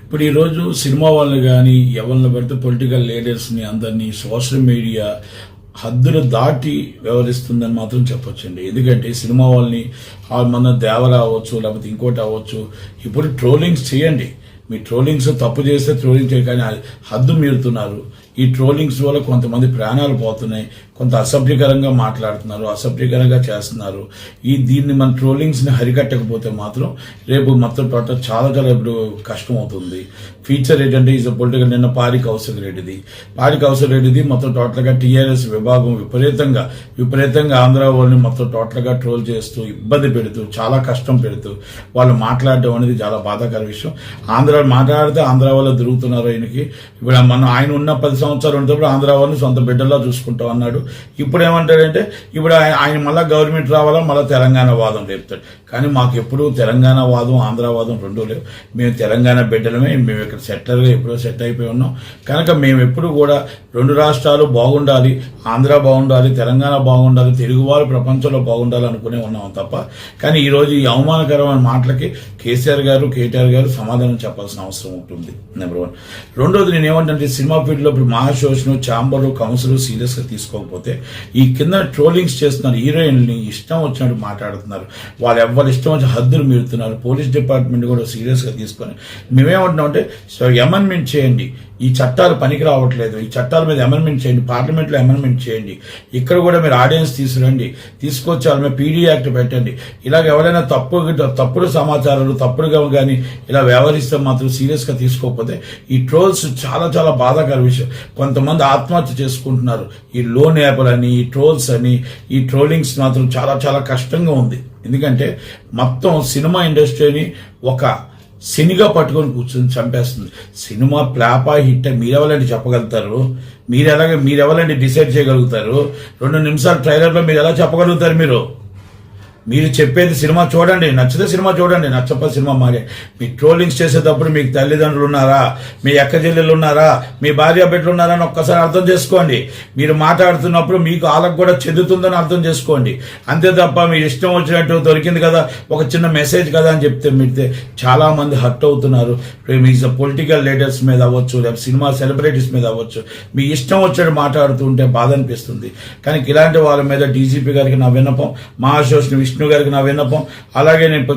ఇప్పుడు ఈరోజు సినిమా వాళ్ళని కానీ ఎవరిని పడితే పొలిటికల్ లీడర్స్ని అందరినీ సోషల్ మీడియా హద్దులు దాటి వ్యవహరిస్తుందని మాత్రం చెప్పొచ్చండి. ఎందుకంటే సినిమా వాళ్ళని మన దేవరా అవ్వచ్చు, లేకపోతే ఇంకోటి అవ్వచ్చు, ఇప్పుడు ట్రోలింగ్స్ చేయండి. మీ ట్రోలింగ్స్ తప్పు చేస్తే ట్రోలింగ్ చేయ, కానీ హద్దు మీరుతున్నారు. ఈ ట్రోలింగ్స్ వల్ల కొంతమంది ప్రాణాలు పోతున్నాయి, కొంత అసభ్యకరంగా మాట్లాడుతున్నారు, అసభ్యకరంగా చేస్తున్నారు. దీన్ని మన ట్రోలింగ్స్ని హరికట్టకపోతే మాత్రం రేపు మొత్తం టోటల్ చాలా ఇప్పుడు కష్టం అవుతుంది. ఫీచర్ ఏంటంటే ఈజ్ పొలిటికల్ నిన్న పారి కౌశల్ రెడ్డిది మొత్తం టోటల్గా టీఆర్ఎస్ విభాగం విపరీతంగా ఆంధ్ర వాళ్ళని మొత్తం టోటల్గా ట్రోల్ చేస్తూ ఇబ్బంది పెడుతూ చాలా కష్టం పెడుతూ వాళ్ళు మాట్లాడడం అనేది చాలా బాధాకర విషయం. మాట్లాడితే ఆంధ్ర వాళ్ళు దొరుకుతున్నారు. ఇప్పుడు ఆయన ఉన్న 10 సంవత్సరాలు ఉన్నప్పుడు ఆంధ్ర వాళ్ళని సొంత బిడ్డల్లో చూసుకుంటాం అన్నాడు. ఇప్పుడు ఏమంటాడంటే ఇప్పుడు ఆయన మళ్ళీ గవర్నమెంట్ రావాలా, మళ్ళీ తెలంగాణ వాదం రేపుతాడు. కానీ మాకు ఎప్పుడు తెలంగాణ వాదం ఆంధ్ర వాదం రెండూ లేవు. మేము తెలంగాణ బిడ్డలమే, మేము ఇక్కడ సెటిలర్గా ఎప్పుడో సెట్ అయిపోయి ఉన్నాం. కనుక మేము ఎప్పుడు కూడా 2 రాష్ట్రాలు బాగుండాలి, ఆంధ్ర బాగుండాలి, తెలంగాణ బాగుండాలి, తెలుగు వారు ప్రపంచంలో బాగుండాలి అనుకునే ఉన్నాం తప్ప. కానీ ఈరోజు ఈ అవమానకరమైన మాటలకి కేసీఆర్ గారు, కేటీఆర్ గారు సమాధానం చెప్పాల్సిన అవసరం ఉంటుంది. నెంబర్ 1. రెండోది నేను ఏమంటే సినిమా ఫీల్డ్లో ఇప్పుడు మహాశోషను, ఛాంబర్, కౌన్సిల్ సీరియస్గా తీసుకోకపోతే ఈ కింద ట్రోలింగ్స్ చేస్తున్నారు. హీరోయిన్ని ఇష్టం వచ్చినట్టు మాట్లాడుతున్నారు, వాళ్ళు ఎవరు ఇష్టం వచ్చి హద్దులు మీరుతున్నారు. పోలీస్ డిపార్ట్మెంట్ కూడా సీరియస్గా తీసుకొని మేమేమంటున్నామంటే అమెండ్మెంట్ చేయండి. ఈ చట్టాలు పనికి రావట్లేదు, ఈ చట్టాల మీద అమెండ్మెంట్ చేయండి, పార్లమెంట్లో అమెండ్మెంట్ చేయండి. ఇక్కడ కూడా మీరు ఆడియన్స్ తీసుకొచ్చి వాళ్ళ మీద పీడీ యాక్ట్ పెట్టండి. ఇలాగ ఎవరైనా తప్పుడు సమాచారాలు తప్పుడుగా కానీ ఇలా వ్యవహరిస్తే మాత్రం సీరియస్గా తీసుకోకపోతే ఈ ట్రోల్స్ చాలా చాలా బాధాకర విషయం. కొంతమంది ఆత్మహత్య చేసుకుంటున్నారు ఈ లోన్ యాప్లని, ఈ ట్రోల్స్ అని. ఈ ట్రోలింగ్స్ మాత్రం చాలా చాలా కష్టంగా ఉంది. ఎందుకంటే మొత్తం సినిమా ఇండస్ట్రీని ఒక శనిగా పట్టుకొని కూర్చొని చంపేస్తుంది. సినిమా ప్లాపా హిట్ మీరెవరండి చెప్పగలుగుతారు? మీరెవరండి డిసైడ్ చేయగలుగుతారు? 2 నిమిషాల ట్రైలర్లో మీరు ఎలా చెప్పగలుగుతారు? మీరు చెప్పేది సినిమా చూడండి, నచ్చితే సినిమా చూడండి, నచ్చకపోతే సినిమా మారే. మీ ట్రోలింగ్స్ చేసేటప్పుడు మీకు తల్లిదండ్రులు ఉన్నారా, మీ అక్క చెల్లెలు ఉన్నారా, మీ భార్య బిడ్డలు ఉన్నారా అని ఒక్కసారి అర్థం చేసుకోండి. మీరు మాట్లాడుతున్నప్పుడు మీకు వాళ్ళకు కూడా చెందుతుందని అర్థం చేసుకోండి. అంతే తప్ప మీరు ఇష్టం వచ్చినట్టు దొరికింది కదా, ఒక చిన్న మెసేజ్ కదా అని చెప్తే చాలా మంది హర్ట్ అవుతున్నారు. మీ పొలిటికల్ లీడర్స్ మీద అవ్వచ్చు, లేకపోతే సినిమా సెలబ్రిటీస్ మీద అవ్వచ్చు, మీ ఇష్టం వచ్చినట్టు మాట్లాడుతుంటే బాధ అనిపిస్తుంది. కానీ ఇలాంటి వాళ్ళ మీద డీజీపీ గారికి నా విన్నపం, మహాశోషణ విష్ణు గారికి నా విన్నపం, అలాగే నేను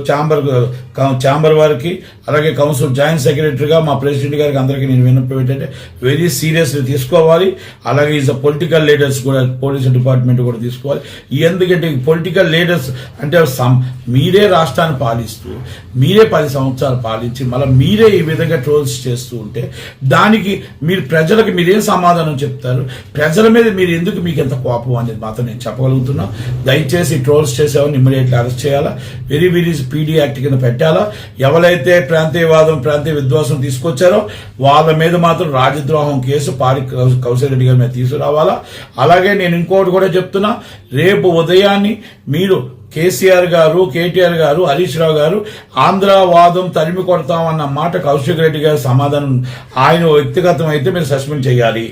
ఛాంబర్ వారికి, అలాగే కౌన్సిల్ జాయింట్ సెక్రటరీగా మా ప్రెసిడెంట్ గారికి అందరికీ నేను విన్నపం ఏంటంటే వెరీ సీరియస్గా తీసుకోవాలి. అలాగే ఈజ్ పొలిటికల్ లీడర్స్ కూడా పోలీస్ డిపార్ట్మెంట్ కూడా తీసుకోవాలి. ఎందుకంటే పొలిటికల్ లీడర్స్ అంటే మీరే రాష్ట్రాన్ని పాలిస్తూ మీరే 10 సంవత్సరాలు పాలించి మళ్ళీ మీరే ఈ విధంగా ట్రోల్స్ చేస్తూ ఉంటే దానికి మీరు ప్రజలకు మీరేం సమాధానం చెప్తారు? ప్రజల మీద మీరు ఎందుకు మీకు ఎంత కోపం అనేది మాత్రం నేను చెప్పగలుగుతున్నా. దయచేసి ట్రోల్స్ చేసేవాడిని ఇమ్మీడియట్లీ అరెస్ట్ చేయాలా, వెరీ పీడీ యాక్ట్ కింద పెట్టాలా. ఎవరైతే ప్రాంతీయవాదం, ప్రాంతీయ విద్వేషం తీసుకొచ్చారో వాళ్ళ మీద మాత్రం రాజద్రోహం కేసు పారి కౌశల్ రెడ్డి గారి మీద తీసుకురావాలా. అలాగే నేను ఇంకోటి కూడా చెప్తున్నా, రేపు ఉదయాన్ని మీరు కేసీఆర్ గారు, కేటీఆర్ గారు, హరీష్ రావు గారు ఆంధ్రవాదం తరిమి కొడతామన్న మాట కౌశిక్ రెడ్డి గారి సమాధానం ఆయన వ్యక్తిగతం అయితే మీరు సస్పెండ్ చేయాలి.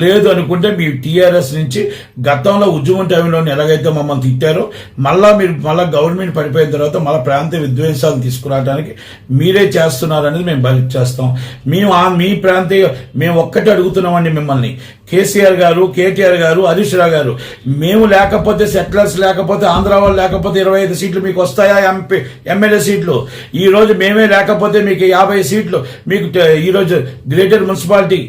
లేదు అనుకుంటే మీ టీఆర్ఎస్ నుంచి గతంలో ఉద్యమం టైంలో ఎలాగైతే మమ్మల్ని తిట్టారో మీరు గవర్నమెంట్ పడిపోయిన తర్వాత మళ్ళీ ప్రాంతీయ విద్వేషాలు తీసుకురావడానికి మీరే చేస్తున్నారనేది మేము భరించేస్తాం. మేము ఒక్కటే అడుగుతున్నామండి మిమ్మల్ని, కేసీఆర్ గారు, కేటీఆర్ గారు, హరీష్ రావు గారు, మేము లేకపోతే సెటిలర్స్ లేకపోతే ఆంధ్ర వాళ్ళు లేకపోతే 25 సీట్లు మీకు వస్తాయా? ఎమ్మెల్యే సీట్లు ఈ రోజు మేమే లేకపోతే మీకు 50 సీట్లు, మీకు ఈరోజు గ్రేటర్ మున్సిపాలిటీ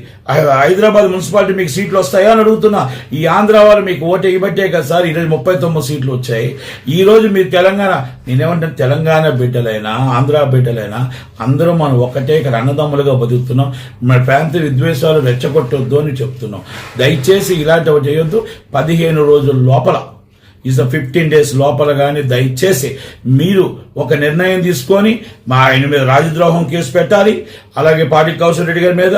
హైదరాబాద్ మున్సిపాలిటీ మీకు సీట్లు వస్తాయా అని అడుగుతున్నా. ఈ ఆంధ్ర వాళ్ళు మీకు ఓటు ఇవ్వట్టే కదా సార్ ఈరోజు 39 సీట్లు వచ్చాయి. ఈ రోజు మీరు నేనేమంటాను, తెలంగాణ బిడ్డలైనా ఆంధ్ర బిడ్డలైనా అందరూ మనం ఒక్కటే ఇక్కడ అన్నదమ్ములుగా బతుకుతున్నాం. మన ప్రాంతీయ విద్వేషాలు రెచ్చగొట్టొద్దు అని చెప్తున్నాం. దయచేసి ఇలాంటివి చేయొద్దు. 15 రోజుల లోపల 15 days లోపల కానీ దయచేసి మీరు ఒక నిర్ణయం తీసుకొని ఆయన మీద రాజద్రోహం కేసు పెట్టాలి. అలాగే పార్టీ కౌశల్ రెడ్డి గారి మీద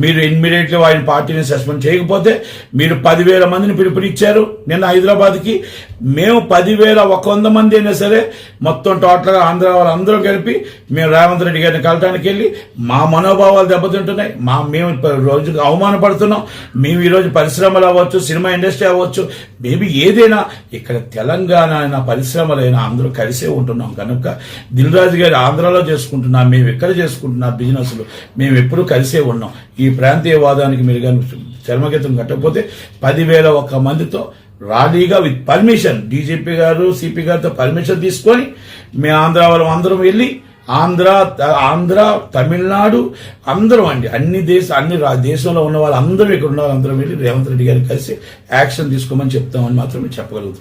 మీరు ఇమ్మీడియట్లీ ఆయన పార్టీని సస్పెండ్ చేయకపోతే మీరు 10,000 మందిని పిలుపునిచ్చారు నిన్న హైదరాబాద్కి. మేము 10,100 మంది అయినా సరే మొత్తం టోటల్గా ఆంధ్ర వాళ్ళందరూ కలిపి మేము రేవంత్ రెడ్డి గారిని కలటానికి వెళ్ళి మా మనోభావాలు దెబ్బతింటున్నాయి. మేము రోజు అవమానపడుతున్నాం. మేము ఈరోజు పరిశ్రమలు అవ్వచ్చు, సినిమా ఇండస్ట్రీ అవ్వచ్చు, మేబీ ఏదైనా ఇక్కడ తెలంగాణ పరిశ్రమలైనా అందరూ కలిసి కలిసే ఉంటున్నాం కనుక దిల్ రాజు గారి ఆంధ్రాలో చేసుకుంటున్నా, మేము ఎక్కడ చేసుకుంటున్నా బిజినెస్లు మేము ఎప్పుడూ కలిసే ఉన్నాం. ఈ ప్రాంతీయవాదానికి మీరు కానీ చర్మగీతం కట్టకపోతే 10,000 మందితో రాలీగా విత్ పర్మిషన్ డీజీపీ గారు సిపి గారితో పర్మిషన్ తీసుకొని మేము ఆంధ్ర వాళ్ళం అందరం వెళ్ళి ఆంధ్ర తమిళనాడు అందరం అండి అన్ని దేశంలో ఉన్న వాళ్ళందరూ ఇక్కడ ఉన్న వాళ్ళందరం వెళ్ళి రేవంత్ రెడ్డి గారికి కలిసి యాక్షన్ తీసుకోమని చెప్తామని మాత్రమే చెప్పగలుగుతున్నాం.